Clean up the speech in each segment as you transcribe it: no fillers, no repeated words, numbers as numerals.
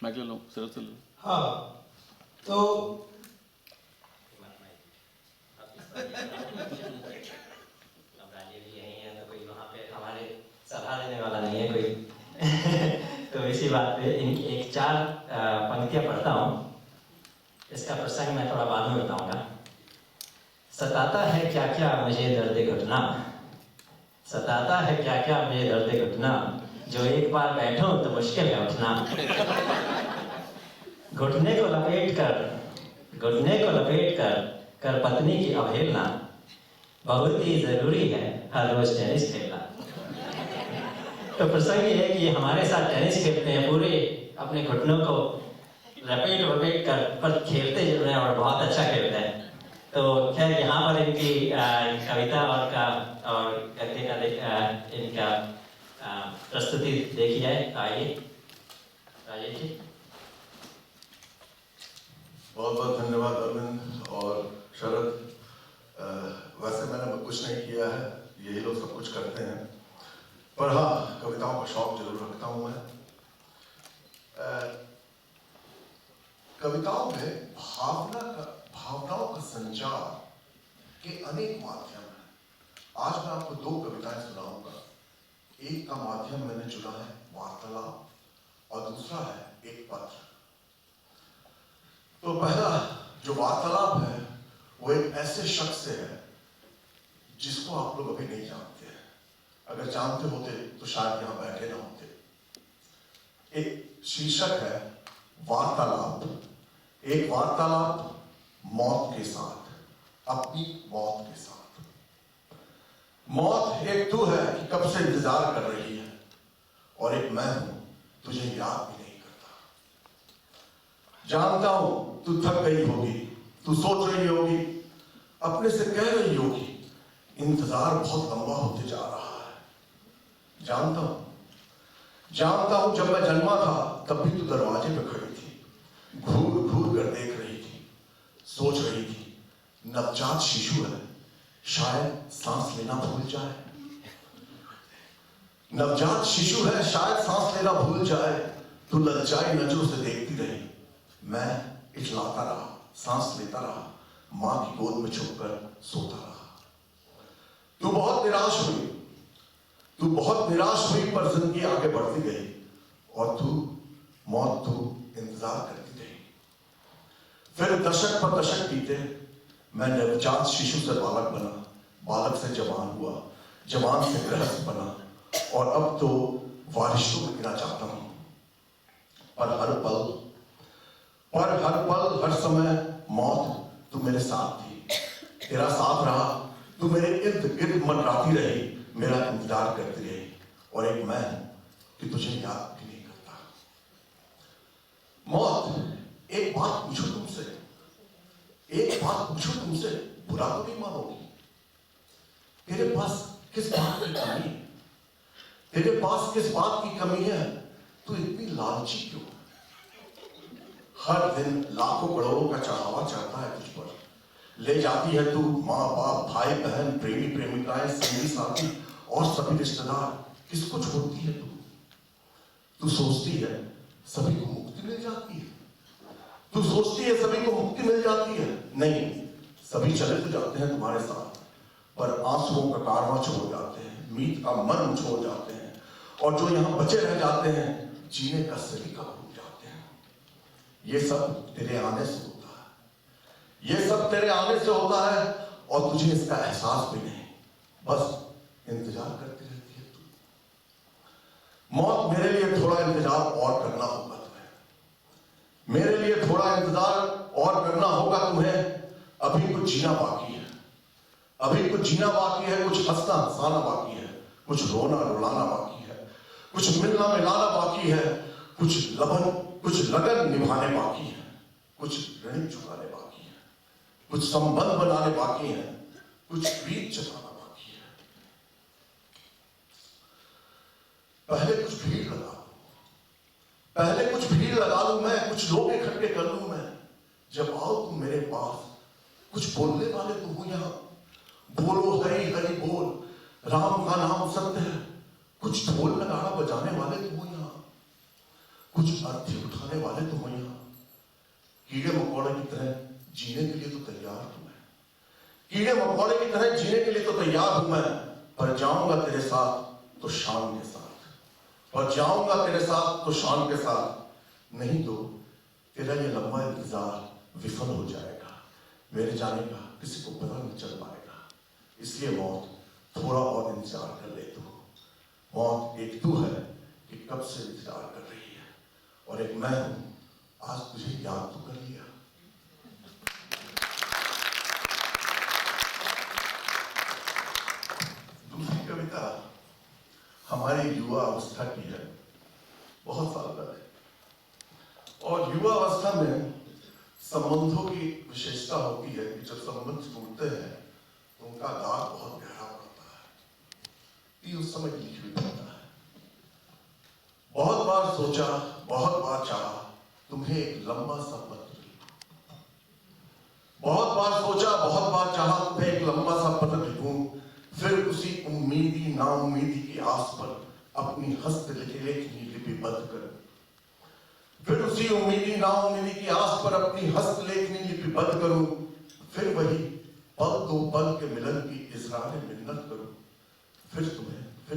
मैं ले लूँ सिर्फ से। हाँ, तो राजीव जी यही है, तो कोई वहाँ पे हमारे सलाह देने वाला नहीं है कोई। तो इसी बात पे इनकी एक 4 पंक्तियाँ पढ़ता हूँ। इसका प्रसंग मैं थोड़ा बाद में बताऊँगा। सताता है क्या क्या मुझे दर्द घुटना, सताता है क्या क्या मुझे दर्द घुटना, जो एक बार बैठूं तो मुश्किल है उठना। घुटने को लपेट कर कर पत्नी की अवहेलना, बहुत ही जरूरी है हर रोज टेनिस खेलना। तो प्रसंग ये है कि हमारे साथ टेनिस खेलते हैं, पूरे अपने घुटनों को लपेट कर पर खेलते जरूर हैं और बहुत अच्छा खेलते हैं। तो खैर यहाँ पर इनकी कविता और गद्य का इनका प्रस्तुति देखी जाए। आइए राजेश जी। बहुत बहुत धन्यवाद अरविंद और शरद। वैसे मैंने कुछ नहीं किया है, यही लोग सब कुछ करते हैं, पर हाँ कविताओं का शौक जरूर रखता हूँ मैं। कविताओं में भावनाओं का संचार के अनेक माध्यम हैं। आज मैं आपको 2 कविताएं सुनाऊंगा। एक का माध्यम मैंने चुना है वार्तालाप और दूसरा है एक पत्र। तो पहला जो वार्तालाप है वो एक ऐसे शख्स से है जिसको आप लोग अभी नहीं जानते हैं। अगर जानते होते तो शायद यहां बैठे ना होते। एक शीर्षक है वार्तालाप। एक वार्तालाप मौत के साथ, अपनी मौत के साथ। मौत एक तू है कि कब से इंतजार कर रही है, और एक मैं हूं तुझे याद भी नहीं करता। जानता हूं तू थक गई होगी, तू सोच रही होगी, अपने से कह रही होगी इंतजार बहुत लंबा होते जा रहा है। जानता हूं जब मैं जन्मा था तब भी तू दरवाजे पे खड़ी थी, घूर घूर कर देख रही थी, सोच रही थी नवजात शिशु है, शायद सांस लेना भूल जाए। नवजात शिशु है, शायद सांस लेना भूल जाए। तू ललचाई नजरों से देखती रही, मैं इठलाता रहा, सांस लेता रहा, मां की गोद में छुपकर सोता रहा। तू बहुत निराश हुई पर जिंदगी आगे बढ़ती गई, और तू इंतजार करती रही। फिर दशक पर दशक बीते, मैं नवजात शिशु से बालक बना, बालक से जवान हुआ, जवान से गृहस्थ बना, और अब तो वारिशों में गिना चाहता हूं। पर हर पल हर समय मौत तू मेरे साथ थी, तेरा साथ रहा। तू मेरे इर्द गिर्द मंडराती रही, मेरा इंतजार करती रही, और एक मैं कि तुझे याद भी नहीं करता। मौत एक बात पूछो तुमसे, बुरा तो नहीं मानोगी? तेरे पास किस बात की कमी है? तेरे पास किस बात की कमी है? तू इतनी लालची क्यों? हर दिन लाखों करोड़ों का चढ़ावा चढ़ता है तुझ पर। ले जाती है तू माँ बाप, भाई बहन, प्रेमी प्रेमिकाएं, संगी साथी और सभी रिश्तेदार। किसको छोड़ती है तू? तू सोचती है सभी को मुक्ति मिल जाती है। तू सोचती है सभी को मुक्ति मिल जाती है। नहीं, सभी चले तो जाते हैं तुम्हारे साथ, पर आंसुओं का कारवां छोड़ जाते हैं, मीत का मन छोड़ जाते हैं, और जो यहां बचे रह जाते हैं जीने का सलीका भूल जाते हैं। ये सब तेरे आने से होता है, ये सब तेरे आने से होता है, और तुझे इसका एहसास भी नहीं। बस इंतजार करती रहती है तू। मौत मेरे लिए थोड़ा इंतजार और करना होगा तुम्हें, मेरे लिए थोड़ा इंतजार और करना होगा तुम्हें। अभी कुछ जीना बाकी है, अभी कुछ जीना बाकी है, कुछ हंसना हंसाना बाकी है, कुछ रोना रुलाना बाकी है, कुछ मिलना मिलाना बाकी है, कुछ लगन निभाने बाकी है, कुछ ऋण चुकाने बाकी है, कुछ संबंध बनाने बाकी है, कुछ प्रीत जताना बाकी है। पहले कुछ भीड़ लगा लूं मैं, कुछ लोग इकट्ठे कर लूं मैं। जब आओ तुम मेरे पास, कुछ बोलने वाले तुम हो यहां। बोलो हरि हरि बोल, राम का नाम सत्य है। कुछ ढोल नगाड़ा बजाने वाले तुम हो यहां। कुछ अर्थी उठाने वाले तो हो यहाँ। कीड़े मकोड़े की तरह जीने के लिए तो तैयार हूं मैं, कीड़े मकोड़े की तरह जीने के लिए तो तैयार हूं मैं, पर जाऊंगा तेरे साथ तो शान के साथ, पर जाऊंगा तेरे साथ तो शान के साथ। नहीं तो तेरा ये लंबा इंतजार विफल हो जाएगा, मेरे जाने का किसी को पता नहीं चल पाएगा। इसलिए मौत थोड़ा और इंतजार कर ले तू। मौत एक तू है कि कब से इंतजार कर रही है, और एक मैं हूं, आज तुझे याद तो कर लिया। दूसरी कविता हमारी युवा अवस्था की है, बहुत साल पहले। और युवा अवस्था में संबंधों की विशेषता होती है कि जब संबंध टूटते हैं तो उनका दाग बहुत गहरा पड़ता है। ये उस समय की लिखी हुई कविता है। बहुत बार सोचा, बहुत बार चाहा, तुम्हें एक लंबा सा पत्र लिखूं। बहुत बार सोचा, बहुत बार चाहा, तुम्हें एक लंबा सा पत्र लिखूं, फिर उसी उम्मीदी नाउम्मीदी की आस पर अपनी हस्तलेखनी लिपिबद्ध करूं। फिर उसी उम्मीदी नाउम्मीदी की आस पर अपनी हस्तलेखनी लिपिबद्ध करूं। फिर वही पल दो पल के मिलन की इजहार मिन्नत करूं। फिर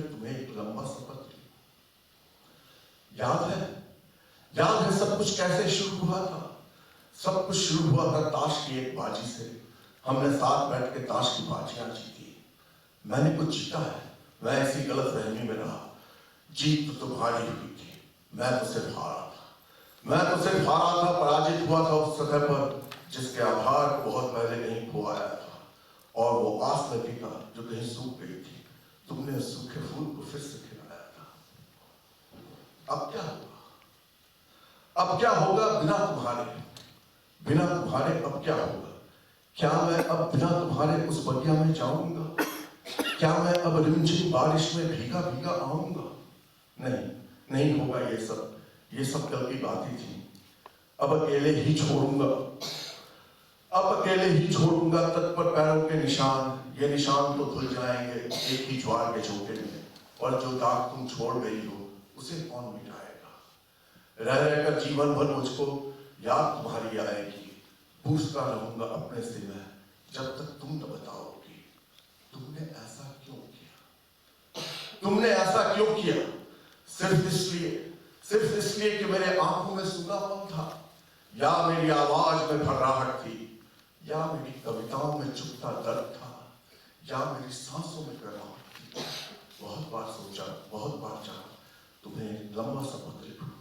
तुम्हें एक लंबा सा पत्र लिखूं। याद है सब कुछ कैसे शुरू हुआ था। सब कुछ शुरू हुआ था ताश की एक बाजी से। हमने साथ बैठ के ताश की बाजियां जीती। मैंने कुछ जीता है, मैं ऐसी गलतफहमी में रहा। जीत तो तुम्हारी हुई थी, मैं तो सिर्फ हारा था। मैं तो सिर्फ हारा था, पराजित हुआ था उस सतह पर जिसके आधार को बहुत पहले कहीं खो आया था। और वो आस लगी था जो कहीं सूख गई थी। तुमने उस सूखे फूल को फिर से खिलाया था। अब क्या होगा? अब क्या होगा बिना तुम्हारे? बिना तुम्हारे अब क्या होगा? क्या मैं अब बिना तुम्हारे उस बगिया में जाऊंगा? क्या मैं अब रिमझिम बारिश में भीगा भीगा आऊंगा? नहीं होगा ये सब कल की बात ही थी। अब अकेले ही छोड़ूंगा तट पर पैरों के निशान। ये निशान तो धुल जाएंगे एक ही ज्वार के झोंके में, और जो दाग तुम छोड़ गई हो उसे कौन मिटाएगा? रह रहकर जीवन भर मुझको याद तुम्हारी आएगी। पूछता रहूंगा अपने से मैं, जब तक तुम न बताओगी तुमने ऐसा क्यों किया। तुमने ऐसा क्यों किया? सिर्फ इसलिए कि मेरे आंखों में सूनापन था, या मेरी आवाज में भर्राहट थी, या मेरी कविताओं में चुपता दर्द था, या मेरी सांसों में कराहट थी। बहुत बार सोचा, बहुत बार चाहा, तुम्हें लंबा सा पत्र लिखूं।